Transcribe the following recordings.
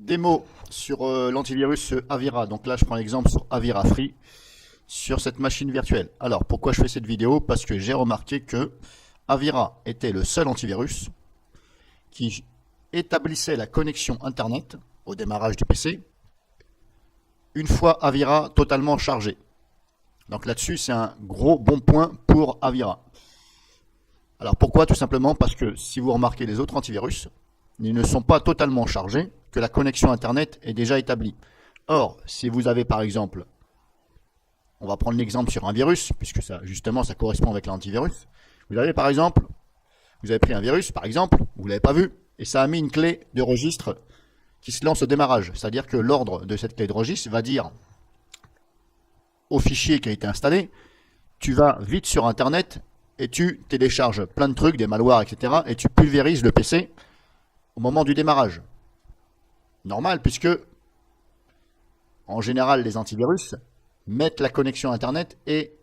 Démo sur l'antivirus Avira. Donc là, je prends l'exemple sur Avira Free sur cette machine virtuelle. Alors, pourquoi je fais cette vidéo? Parce que j'ai remarqué que Avira était le seul antivirus qui établissait la connexion Internet au démarrage du PC une fois Avira totalement chargé. Donc là-dessus, c'est un gros bon point pour Avira. Alors pourquoi? Tout simplement parce que si vous remarquez les autres antivirus, ils ne sont pas totalement chargés, que la connexion Internet est déjà établie. Or, si vous avez par exemple, on va prendre l'exemple sur un virus, puisque ça justement ça correspond avec l'antivirus. Vous avez par exemple, vous avez pris un virus par exemple, vous ne l'avez pas vu, et ça a mis une clé de registre qui se lance au démarrage. C'est-à-dire que l'ordre de cette clé de registre va dire au fichier qui a été installé, tu vas vite sur Internet et tu télécharges plein de trucs, des malwares, etc. et tu pulvérises le PC au moment du démarrage. Normal, puisque en général les antivirus mettent la connexion Internet et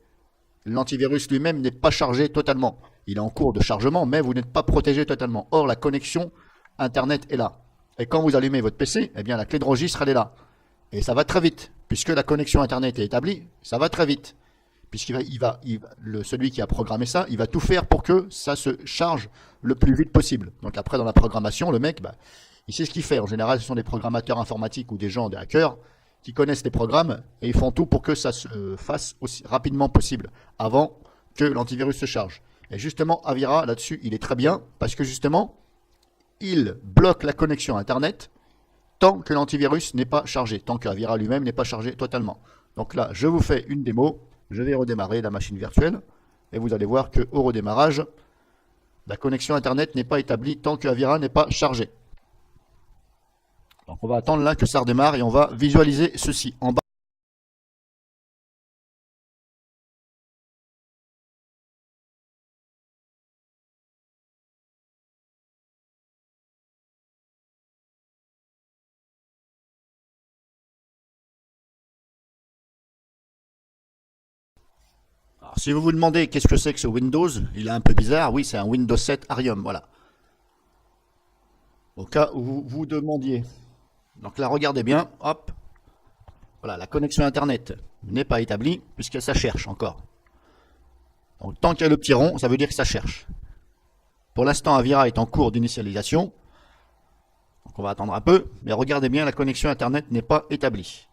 l'antivirus lui-même n'est pas chargé totalement. Il est en cours de chargement, mais vous n'êtes pas protégé totalement. Or, la connexion Internet est là. Et quand vous allumez votre PC, eh bien la clé de registre elle est là. Et ça va très vite, puisque la connexion Internet est établie, ça va très vite. Celui qui a programmé ça, il va tout faire pour que ça se charge le plus vite possible. Donc après, dans la programmation, le mec, il sait ce qu'il fait. En général, ce sont des programmateurs informatiques ou des gens, des hackers, qui connaissent les programmes et ils font tout pour que ça se fasse aussi rapidement possible, avant que l'antivirus se charge. Et justement, Avira, là-dessus, il est très bien, parce que justement, il bloque la connexion Internet tant que l'antivirus n'est pas chargé, tant que Avira lui-même n'est pas chargé totalement. Donc là, je vous fais une démo, je vais redémarrer la machine virtuelle, et vous allez voir qu'au redémarrage, la connexion Internet n'est pas établie tant que Avira n'est pas chargé. Donc on va attendre là que ça redémarre et on va visualiser ceci en bas. Alors, si vous vous demandez qu'est-ce que c'est que ce Windows, il est un peu bizarre. Oui, c'est un Windows 7 Arium, voilà. Au cas où vous vous demandiez. Donc là, regardez bien, hop. Voilà, la connexion Internet n'est pas établie puisque ça cherche encore. Donc tant qu'il y a le petit rond, ça veut dire que ça cherche. Pour l'instant, Avira est en cours d'initialisation. Donc on va attendre un peu. Mais regardez bien, la connexion Internet n'est pas établie.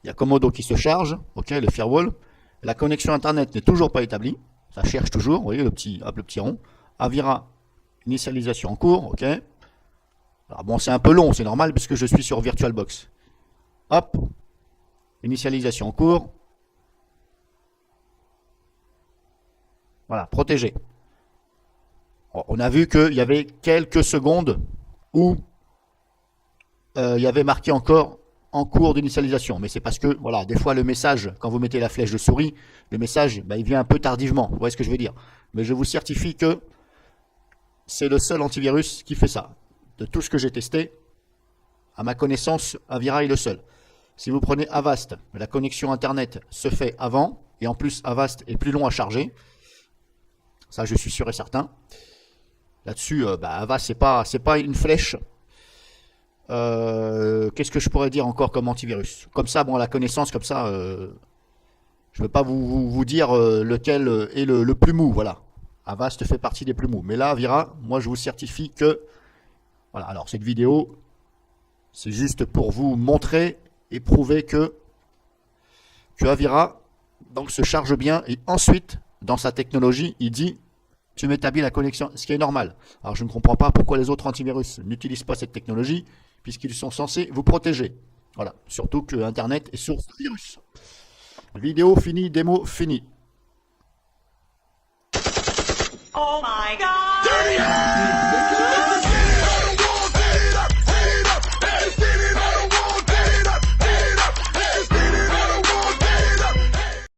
Il y a Komodo qui se charge, ok, le firewall. La connexion Internet n'est toujours pas établie. Ça cherche toujours, vous voyez le petit rond. Avira, initialisation en cours, ok. Alors bon, c'est un peu long, c'est normal puisque je suis sur VirtualBox. Hop, initialisation en cours. Voilà, protégé. On a vu qu'il y avait quelques secondes où il y avait marqué encore en cours d'initialisation. Mais c'est parce que, voilà, des fois le message, quand vous mettez la flèche de souris, le message, il vient un peu tardivement. Vous voyez ce que je veux dire? Mais je vous certifie que c'est le seul antivirus qui fait ça. De tout ce que j'ai testé, à ma connaissance, Avira est le seul. Si vous prenez Avast, la connexion Internet se fait avant, et en plus Avast est plus long à charger. Ça, je suis sûr et certain. Là-dessus, Avast, c'est pas une flèche. Qu'est-ce que je pourrais dire encore comme antivirus? Comme ça, bon, à la connaissance, comme ça, je ne veux pas vous dire lequel est le plus mou, voilà. Avast fait partie des plus mous. Mais là, Avira, moi, je vous certifie que... Voilà, alors cette vidéo, c'est juste pour vous montrer et prouver que Avira donc, se charge bien. Et ensuite, dans sa technologie, il dit, tu m'établis la connexion, ce qui est normal. Alors, je ne comprends pas pourquoi les autres antivirus n'utilisent pas cette technologie, puisqu'ils sont censés vous protéger. Voilà, surtout que Internet est source de virus. Vidéo finie, démo finie. Oh my God!